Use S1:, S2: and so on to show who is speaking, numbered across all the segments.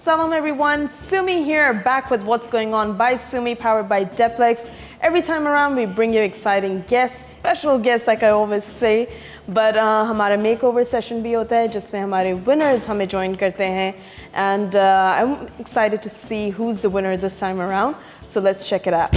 S1: Salam everyone, Sumi here, back with What's Going On by Sumi, powered by Depilex. Every time around we bring you exciting guests, special guests like I always say. But हमारा makeover session भी होता है जिसमें हमारे winners हमें join करते हैं. And I'm excited to see who's the winner this time around. So let's check it out.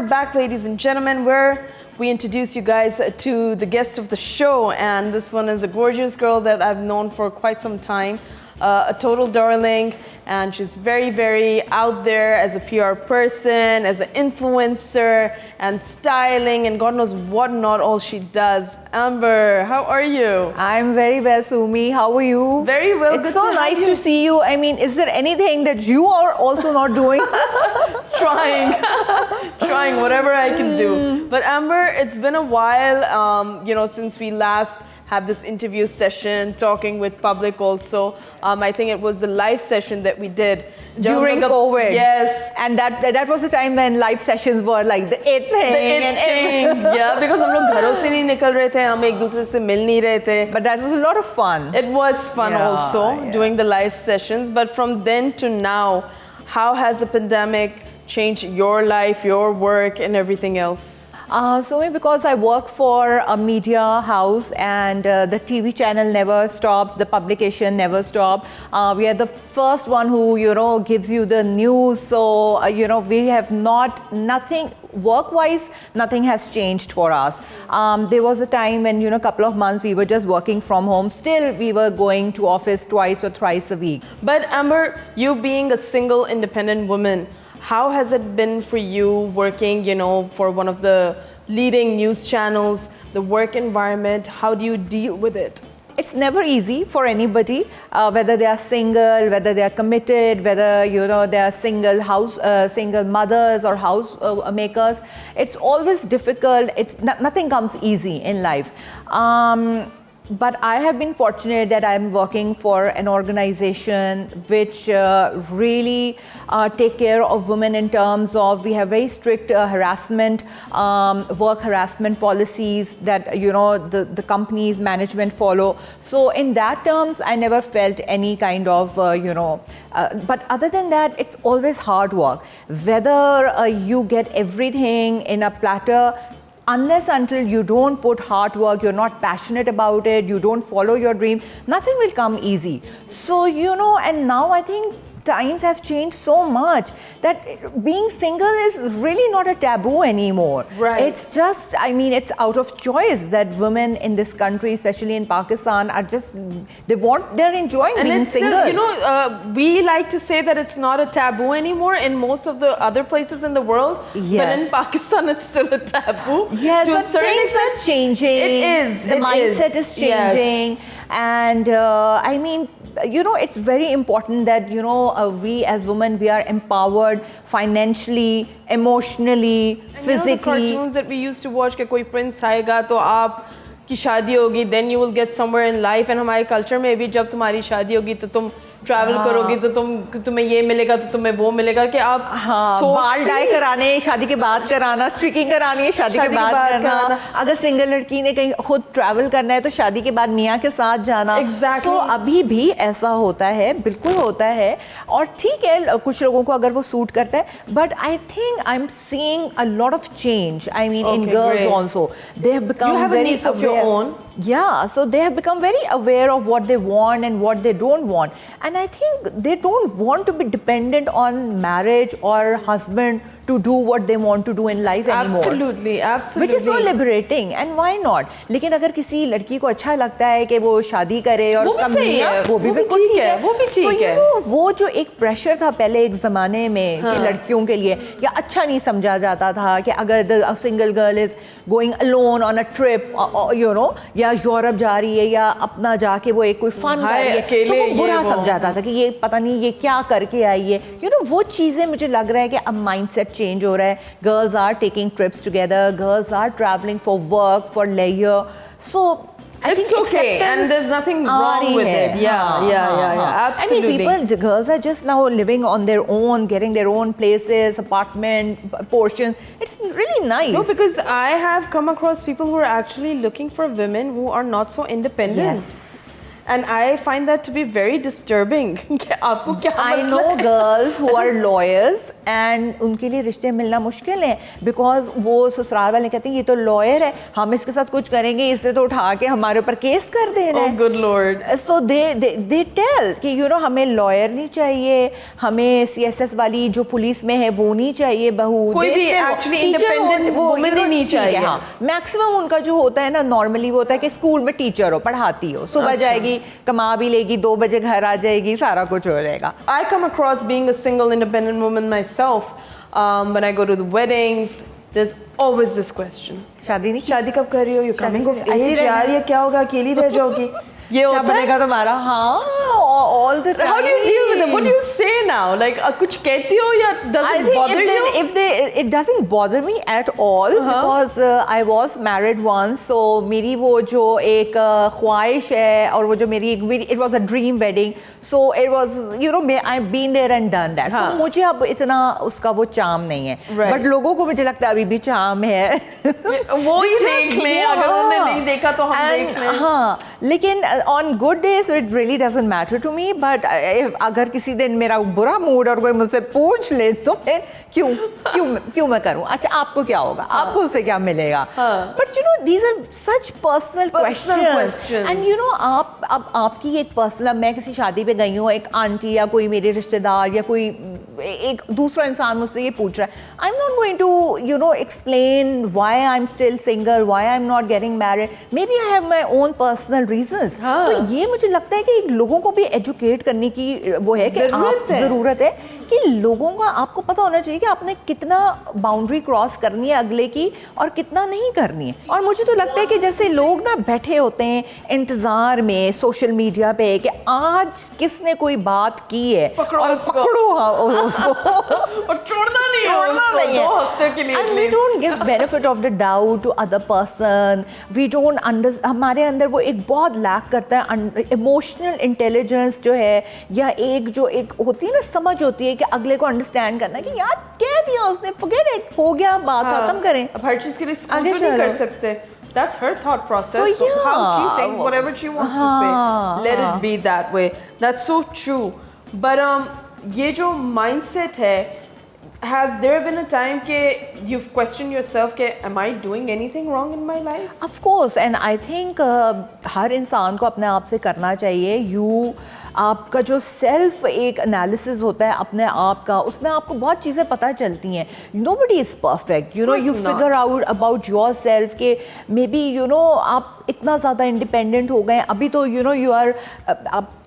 S1: Back, ladies and gentlemen, where we introduce you guys to the guest of the show, and this one is a gorgeous girl that I've known for quite some time, a total darling, and she's very, very out there as a PR person, as an influencer, and styling, and God knows what not all she does. Amber, how are you?
S2: I'm very well, Sumi. How are you?
S1: Very well.
S2: It's so nice to see you. I mean, is there anything that you are also not doing?
S1: Trying whatever I can do. But Amber, it's been a while, since we last had this interview session, talking with public also. I think it was the live session that we did.
S2: During COVID.
S1: Yes.
S2: And that was the time when live sessions were like the it thing.
S1: Yeah, because हम लोग घरों से नहीं निकल रहे थे, हम एक दूसरे से मिल नहीं रहे थे.
S2: But that was a lot of fun.
S1: It was fun doing the live sessions. But from then to now, how has the pandemic changed your life, your work, and everything else?
S2: Sumi, because I work for a media house and the TV channel never stops, the publication never stops. We are the first one who, gives you the news. So, we have nothing, work-wise, nothing has changed for us. There was a time when, a couple of months we were just working from home. Still, we were going to office twice or thrice a week.
S1: But Amber, you being a single independent woman, how has it been for you working, for one of the leading news channels, the work environment? How do you deal with it?
S2: It's never easy for anybody, whether they are single, whether they are committed, whether they are single mothers or house makers. It's always difficult. Nothing comes easy in life. But I have been fortunate that I'm working for an organization which really take care of women in terms of, we have very strict harassment, work harassment policies that, the company's management follow. So in that terms, I never felt any kind of, but other than that, it's always hard work. Whether you get everything in a platter, unless until you don't put hard work, you're not passionate about it, you don't follow your dream, nothing will come easy. So, and now I think times have changed so much that being single is really not a taboo anymore.
S1: Right.
S2: It's just, it's out of choice that women in this country, especially in Pakistan, are just, they're enjoying
S1: and
S2: being single.
S1: Still, we like to say that it's not a taboo anymore in most of the other places in the world.
S2: Yes.
S1: But in Pakistan, it's still a taboo.
S2: Yes, but things are changing.
S1: It is.
S2: The mindset is changing. Yes. And it's very important that, we as women, we are empowered financially, emotionally, physically.
S1: The cartoons that we used to watch, कि कोई prince आएगा तो आप की शादी होगी, then you will get somewhere in life. And हमारे culture में भी जब तुम्हारी शादी होगी तो तुम ट्रैवल करोगी तो तुम्हें ये मिलेगा तो तुम्हें वो मिलेगा कि आप
S2: बाल डाई कराने शादी के बाद कराना, स्ट्रिकिंग करानी है शादी के बाद करना, अगर सिंगल लड़की ने कहीं खुद ट्रैवल करना है तो शादी के बाद मियाँ के साथ जाना।
S1: Exactly.
S2: अभी भी ऐसा होता है, बिल्कुल होता है, और ठीक है कुछ लोगों को अगर वो सूट करता है, but I think I am seeing a lot of change, I mean in girls also, they have become very aware. Yeah, so they have become very aware of what they want and what they don't want, and I think they don't want to be dependent on marriage or husband to do what they want to do in life anymore.
S1: Absolutely, absolutely.
S2: Which is so liberating, and why not? लेकिन अगर किसी लड़की को अच्छा लगता है कि वो शादी करे और उसका मियाँ, वो भी बिल्कुल ठीक है, वो भी ठीक है. So you know, वो जो एक प्रेशर था पहले एक ज़माने में कि लड़कियों के लिए या अच्छा नहीं समझा जाता था कि अगर a single girl is going alone on a trip, you know, या यूरोप जा रही है या अपना जाके वो एक कोई फन कर रही है, तो वो बुरा समझाता था कि ये पता नहीं ये क्या करके आई है. You know, वो चीज़ें मुझे लग रहा है कि अब माइंडसेट चेंज हो रहा है. Girls are taking trips together, girls are travelling for work, for leisure, so I
S1: it's okay, and there's nothing wrong with it. Yeah, absolutely.
S2: I mean, girls are just now living on their own, getting their own places, apartment, portions. It's really nice.
S1: No, because I have come across people who are actually looking for women who are not so independent.
S2: Yes.
S1: And I find that to be very disturbing.
S2: I know girls who are lawyers and उनके लिए रिश्ते मिलना मुश्किल है because वो ससुराल वाले कहते हैं ये तो लॉयर है, हम इसके साथ कुछ करेंगे इससे तो उठा के हमारे ऊपर केस कर दे रहे हैं.
S1: Oh good lord.
S2: So they tell कि you know हमें लॉयर नहीं चाहिए, हमें CSS वाली जो पुलिस में है वो नहीं चाहिए बहू,
S1: कोई भी actually independent woman नहीं चाहिए.
S2: हाँ, मैक्सिमम उनका जो होता है ना नॉर्मली वो होता है कि स्कूल में टीचर हो, पढ़ाती हो, सुबह जाएगी, कमा भी लेगी, 2 बजे घर आ जाएगी, सारा कुछ हो जाएगा.
S1: I come across being a single independent woman myself. When I go to the weddings, there's always this question.
S2: शादी
S1: कब कर रही हो? You coming of age आ रही है, क्या होगा, अकेली रह जाओगी? ये
S2: क्या बनेगा तुम्हारा? हाँ, all the time.
S1: How do you deal with it? What do you say now? Like कुछ कहती हो या doesn't bother you?
S2: It doesn't bother me at all because I was married once, so मेरी वो जो एक ख्वाहिश है और वो जो मेरी it was a dream wedding, so it was you know I've been there and done that. तो मुझे अब इतना उसका वो चार्म नहीं है. But लोगों को मुझे लगता है अभी भी चार्म है.
S1: वो ही देख लें, अगर उन्होंने नहीं देखा तो हम देख लें.
S2: हाँ, लेकिन on good days it really doesn't matter to me, but अगर किसी दिन मेरा बुरा मूड और कोई मुझसे पूछ ले तो मैं क्यों मैं करूँ? अच्छा आपको क्या होगा? आपको उससे क्या मिलेगा? But you know these are such personal questions. And you know अब आपकी एक पर्सनल, मैं किसी शादी पे गई हूँ, एक आंटी या कोई मेरे रिश्तेदार या कोई एक दूसरा इंसान मुझसे ये पूछ रहा है, I'm not going to you know explain why I'm still single, why I'm not getting married. Maybe I have my own personal reasons. तो ये मुझे लगता है कि लोगों को भी एजुकेट करने की वो है कि आप ज़रूरत है कि लोगों का आपको पता होना चाहिए कि आपने कितना बाउंड्री क्रॉस करनी है अगले की और कितना नहीं करनी है. और मुझे तो लगता है कि जैसे लोग ना बैठे होते हैं इंतज़ार में सोशल मीडिया पे कि आज किसने कोई बात की है और पकड़ो उसको
S1: और छोड़ना नहीं है 2 हफ्ते के लिए.
S2: And we don't give benefit of the doubt to other person. We don't हमारे अंदर वो एक बहुत लैक करता है इमोशनल इंटेलिजेंस जो है, या एक जो एक होती है ना समझ होती है कि अगले को अंडरस्टैंड करना कि यार कह दिया उसने, forget it, हो गया, बात खत्म करें.
S1: अब हर चीज़ के लिए स्कूल तो नहीं कर सकते. That's her thought process. So how she thinks, whatever she wants to say, let it be that way. That's so true. But ये जो mindset है, has there been a time कि you've questioned yourself कि am I doing anything wrong in my life?
S2: Of course, and I think हर इंसान को अपने आप से करना चाहिए. आपका जो सेल्फ एक एनालिसिस होता है अपने आप का, उसमें आपको बहुत चीज़ें पता चलती हैं. Nobody is perfect, you know. You figure out about yourself कि maybe you know आप इतना ज़्यादा इंडिपेंडेंट हो गए अभी तो you know you are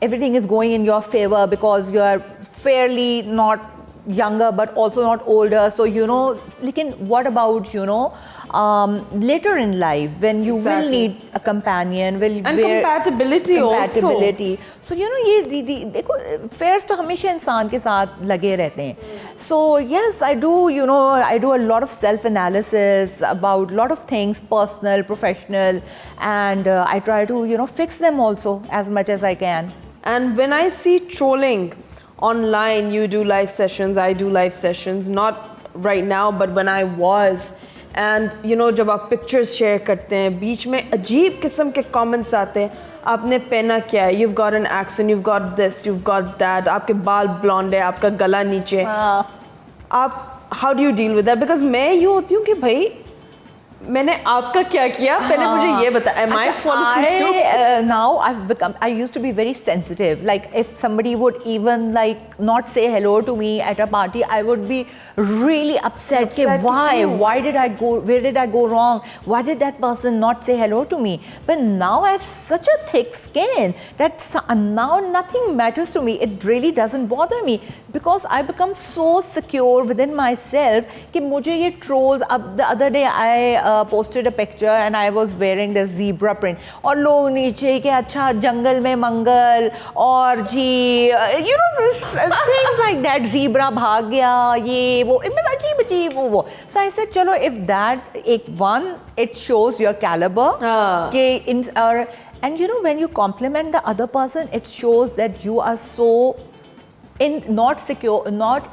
S2: everything is going in your favor because you are fairly not younger but also not older, so you know. लेकिन what about you know later in life when you will need a companion,
S1: and compatibility also.
S2: So you know ये देखो affairs तो हमेशा इंसान के साथ लगे रहते हैं. So yes, I do you know I do a lot of self analysis about lot of things, personal, professional, and I try to you know fix them also as much as I can.
S1: And when I see trolling online, you do live sessions, I do live sessions, not right now, but when I was. And you know, जब आप pictures share करते हैं, बीच में अजीब किस्म के comments आते हैं, आपने पहना क्या है, you've got an accent, you've got this, you've got that, आपके बाल blonde है, आपका गला नीचे, आप how do you deal with that? Because मैं यूँ होती हूँ कि भाई मैंने आपका क्या किया, पहले मुझे ये बता. Am I following you?
S2: Now I used to be very sensitive. Like if somebody would even like not say hello to me at a party, I would be really upset. Why did I go? Where did I go wrong? Why did that person not say hello to me? But now I have such a thick skin that now nothing matters to me. It really doesn't bother me because I become so secure within myself कि मुझे ये trolls. The other day I posted a picture and I was wearing this zebra print और लोग नीचे कि अच्छा जंगल में मंगल और जी you know this, things like that, zebra भाग गया ये वो अजीब अजीब वो. So I said चलो if that it shows your caliber कि and you know when you compliment the other person it shows that you are so not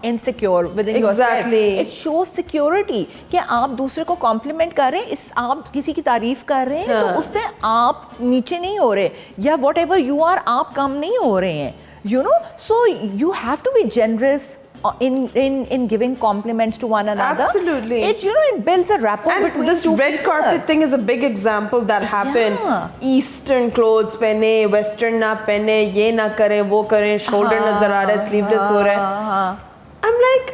S2: insecure within yourself. It shows security कि आप दूसरे को compliment कर रहे हैं, आप किसी की तारीफ कर रहे हैं तो उससे आप नीचे नहीं हो रहे या whatever you are आप कम नहीं हो रहे हैं, you know. So you have to be generous in giving compliments to one another.
S1: Absolutely.
S2: It builds a rapport
S1: and
S2: between
S1: this
S2: two
S1: red
S2: people.
S1: carpet thing is a big example that happened. Eastern clothes पहने, Western ना पहने, ये ना करें, वो करें, shoulder नजर आ रहा है, sleeveless हो रहा है. I'm like,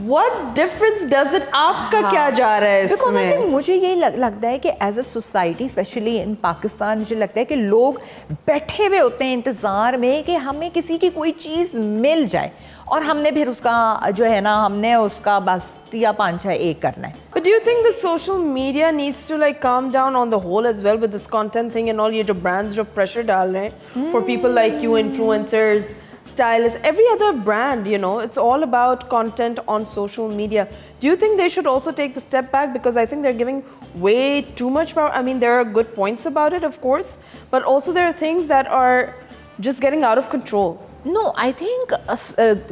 S1: what difference does it? आपका क्या जा रहा है इसमें?
S2: Because I think मुझे ये लगता है कि as a society, especially in Pakistan, मुझे लगता है कि लोग बैठे हुए होते हैं इंतजार में कि हमें किसी की कोई चीज़ मिल जाए और हमने फिर उसका जो है ना हमने उसका बस या पाँच छः एक करना है.
S1: But do you think the social media needs to like calm down on the whole as well with this content thing and all? ये जो brands जो pressure डाल रहे हैं for people like you, influencers, stylists, every other brand, you know, it's all about content on social media. Do you think they should also take the step back? Because I think they're giving way too much power. I mean, there are good points about it, of course, but also there are things that are just getting out of control.
S2: No, I think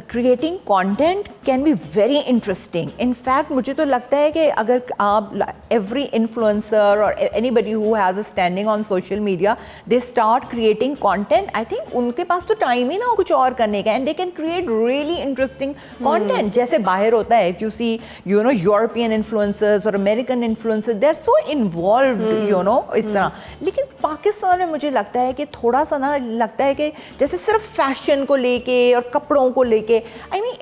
S2: creating content can be very interesting. In fact, मुझे तो लगता है कि अगर आप every influencer or anybody who has a standing on social media, they start creating content. I think उनके पास तो time ही ना हो कुछ और करने का, and they can create really interesting content. जैसे बाहर होता है, if you see, you know, European influencers or American influencers, they're so involved, you know, इस तरह. लेकिन पाकिस्तान में मुझे लगता है कि थोड़ा सा ना लगता है कि जैसे सिर्फ fashion को लेके और कपड़ों को लेके, I mean,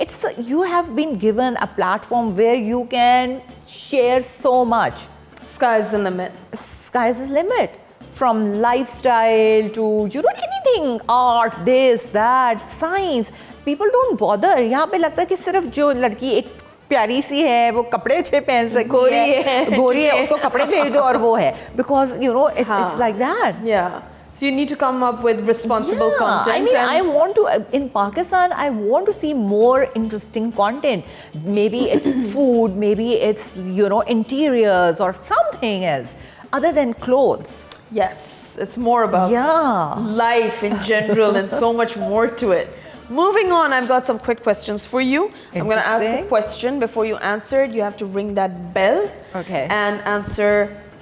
S2: you have been given a platform where you can share so much.
S1: Sky's the limit.
S2: Sky's the limit. From lifestyle to, you know, anything, art, this, that, science. People don't bother. यहाँ पे लगता है कि सिर्फ जो लड़की एक प्यारी सी है वो कपड़े अच्छे पहन सकती है, गोरी है, उसको कपड़े भेज दो और वो है. Because, you know, it's like that.
S1: Yeah. So you need to come up with responsible content.
S2: I mean, I want to, in Pakistan, I want to see more interesting content. Maybe it's food, maybe it's, you know, interiors or something else other than clothes.
S1: Yes, it's more about life in general and so much more to it. Moving on, I've got some quick questions for you. I'm going to ask a question. Before you answer it, you have to ring that bell and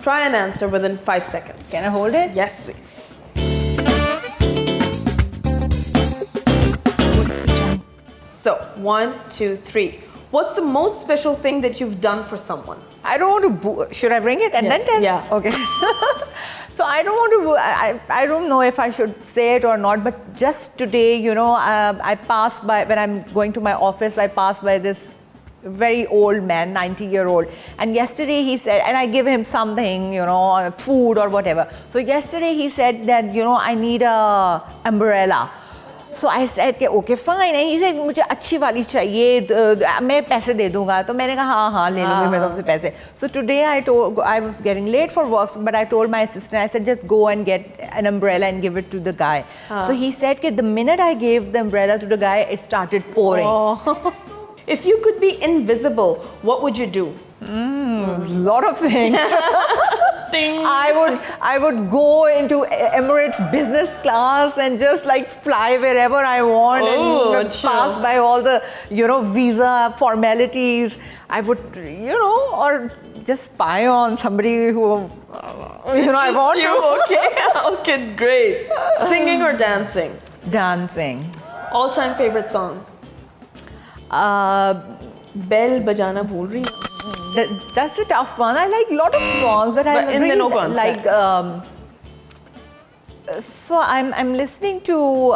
S1: try and answer within 5 seconds.
S2: Can I hold it?
S1: Yes, please. So, 1, 2, 3. What's the most special thing that you've done for someone?
S2: I don't want to. Should I ring it and then tell?
S1: Yeah.
S2: Okay. So I don't want to. I don't know if I should say it or not. But just today, you know, I passed by when I'm going to my office. I passed by this very old man, 90-year-old. And yesterday he said, and I give him something, you know, food or whatever. So yesterday he said that, you know, I need a umbrella. So I said कि okay fine, and he said मुझे अच्छी वाली चाहिए, मैं पैसे दे दूँगा. तो मैंने कहा हाँ ले लूँगी मैं तुमसे पैसे. So today I was getting late for work, but I told my assistant, I said just go and get an umbrella and give it to the guy. So he said कि the minute I gave the umbrella to the guy, it started pouring.
S1: If you could be invisible, what would you do?
S2: A lot of things.
S1: Ting.
S2: I would go into Emirates business class and just like fly wherever I want and pass by all the, visa formalities. I would, or just spy on somebody who, I want
S1: to. Okay, great. Singing or dancing?
S2: Dancing.
S1: All-time favorite song? Bell bajana bhul rahi hu.
S2: That's a tough one. I like a lot of songs, but I really like. So I'm listening to.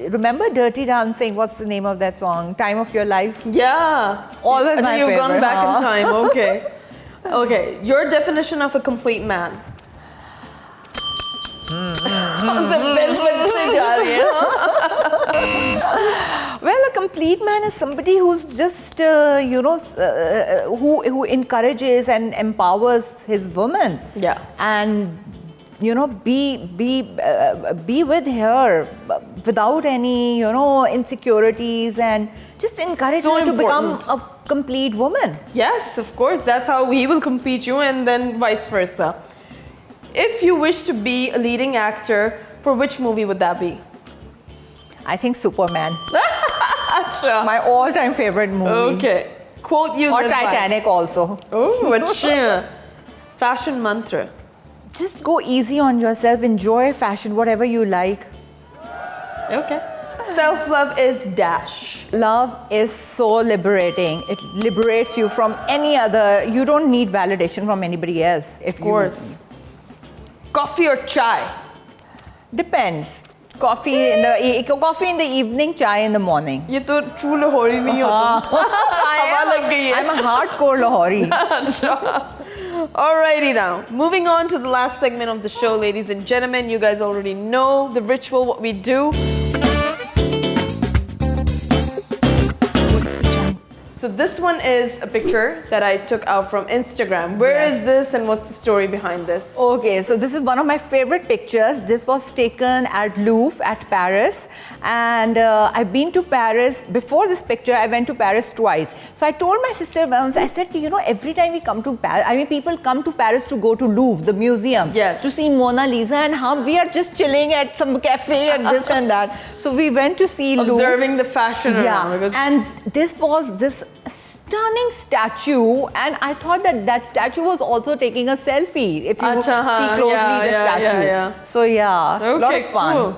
S2: Remember Dirty Dancing? What's the name of that song? Time of Your Life.
S1: Yeah.
S2: Always my favorite.
S1: You've gone back in time. Okay. Okay. Your definition of a complete man.
S2: Well, a complete man is somebody who's just, who encourages and empowers his woman.
S1: Yeah.
S2: And, be with her without any, insecurities, and just encourage her to become a complete woman.
S1: Yes, of course. That's how he will complete you, and then vice versa. If you wish to be a leading actor, for which movie would that be?
S2: I think Superman. My all-time favorite movie.
S1: Okay. Quote you
S2: or Titanic also.
S1: Oh, achha. Fashion mantra.
S2: Just go easy on yourself. Enjoy fashion, whatever you like.
S1: Okay. Self-love is dash.
S2: Love is so liberating. It liberates you from any other. You don't need validation from anybody else.
S1: Of course. Coffee or chai?
S2: Depends. Coffee in the evening, chai in the morning.
S1: ये तो true Lahori नहीं होता.
S2: I'm a hardcore Lahori.
S1: Alrighty now. Moving on to the last segment of the show, ladies and gentlemen. You guys already know the ritual, what we do. So this one is a picture that I took out from Instagram. Where is this and what's the story behind this?
S2: Okay, so this is one of my favorite pictures. This was taken at Louvre at Paris. And I've been to Paris. Before this picture, I went to Paris twice. So I told my sister once, I said, every time we come to Paris, people come to Paris to go to Louvre, the museum,
S1: yes,
S2: to see Mona Lisa, and we are just chilling at some cafe and this and that. So we went to see Louvre.
S1: Observing the fashion around.
S2: And this was this stunning statue, and I thought that statue was also taking a selfie. If you see closely the statue. So a lot of fun.
S1: Cool.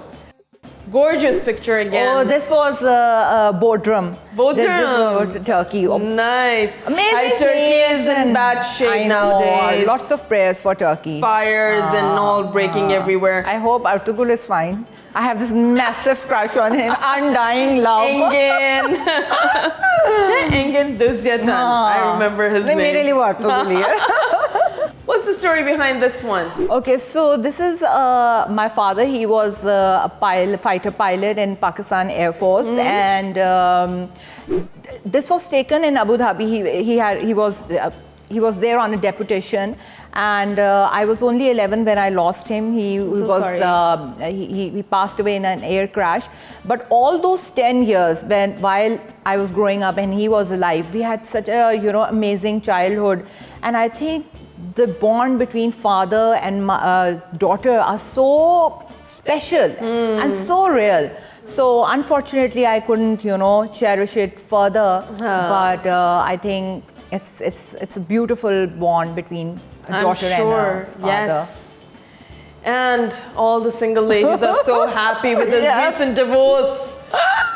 S1: Gorgeous picture again.
S2: Oh, this was Bodrum.
S1: Bodrum.
S2: This was Turkey.
S1: Nice.
S2: Amazing.
S1: Turkey is in bad shape nowadays.
S2: Lots of prayers for Turkey.
S1: Fires and all breaking everywhere.
S2: I hope Ertugrul is fine. I have this massive crush on him. Undying love.
S1: Engin. Engin Duzyatan. I remember his name. What's the story behind this one?
S2: Okay, so this is my father. He was a fighter pilot in Pakistan Air Force, and this was taken in Abu Dhabi. He was there on a deputation, and I was only 11 when I lost him. He passed away in an air crash. But all those 10 years while I was growing up and he was alive, we had such a amazing childhood, and I think the bond between father and daughter are so special and so real. So unfortunately, I couldn't, cherish it further. But I think it's a beautiful bond between a daughter and a father.
S1: Yes. And all the single ladies are so happy with this recent divorce.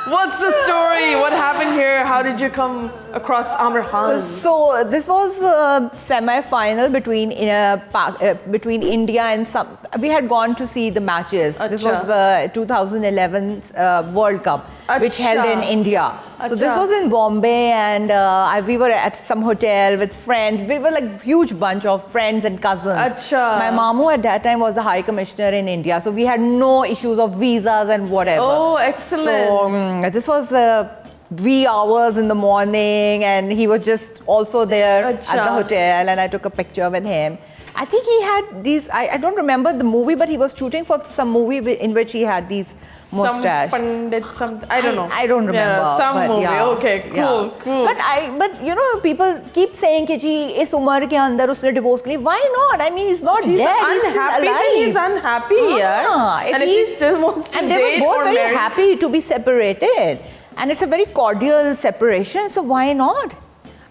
S1: What's the story? What happened here? How did you come across Amir Khan?
S2: So this was a semi-final between India and some. We had gone to see the matches. This was the 2011 World Cup, which held in India. So this was in Bombay, and we were at some hotel with friends. We were like a huge bunch of friends and cousins. My mamu at that time was the High Commissioner in India, so we had no issues of visas and whatever.
S1: Oh, excellent.
S2: So this was wee hours in the morning, and he was just also there at the hotel, and I took a picture with him. I think he had these, I don't remember the movie, but he was shooting for some movie in which he had these mustache.
S1: I don't know.
S2: I don't remember.
S1: Yeah, some movie.
S2: Yeah,
S1: okay, cool, cool.
S2: But you know, people keep saying कि जी इस उम्र के अंदर उसने divorce के लिए. Why not? I mean, he's not dead. He's still alive.
S1: He's unhappy. And if he still wants to
S2: and they were both very happy to be separated, and it's a very cordial separation. So why not?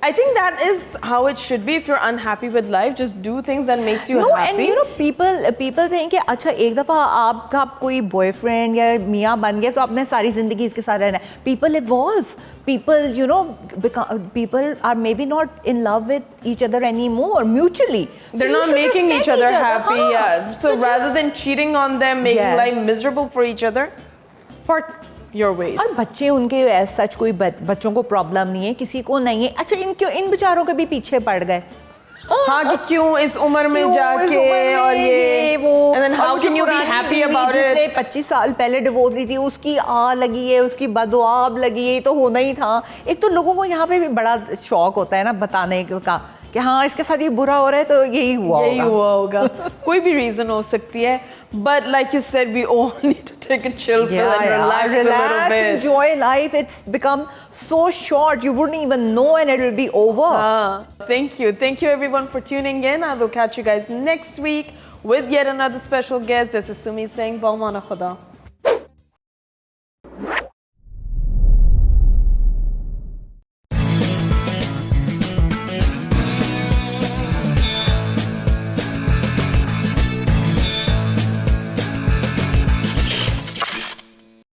S1: I think that is how it should be. If you're unhappy with life, just do things that makes you happy.
S2: No, and you know, people think कि अच्छा एक दफा आपका कोई boyfriend या मियाँ बन गया तो आपने सारी जिंदगी इसके साथ रहना है. People evolve. People, you know, people are maybe not in love with each other anymore mutually.
S1: They're not making each other happy. Yeah. So rather than cheating on them, making life miserable for each other, part your ways.
S2: और बच्चे उनके सच कोई बच्चों को problem नहीं है, किसी को नहीं है. अच्छा इन बेचारों के भी पीछे पड़ गए.
S1: हाँ कि क्यों इस उम्र में जाके और ये वो, and then how can you be happy about it?
S2: जिसने 25 साल पहले डिवोर्स ली थी, उसकी लगी है, उसकी बदुआ लगी है, तो होना ही था. एक तो लोगों को यहाँ पे भी बड़ा शौक होता है ना बताने का कि हाँ इसके साथ ये बुरा हो रहा है तो यही हुआ
S1: होगा. कोई भी रीजन हो सकती है. But like you said, we all need to take a chill pill and relax a little bit.
S2: Enjoy life. It's become so short. You wouldn't even know and it will be over.
S1: Thank you. Thank you everyone for tuning in. I will catch you guys next week with yet another special guest. This is Sumi saying, Baumana Khuda.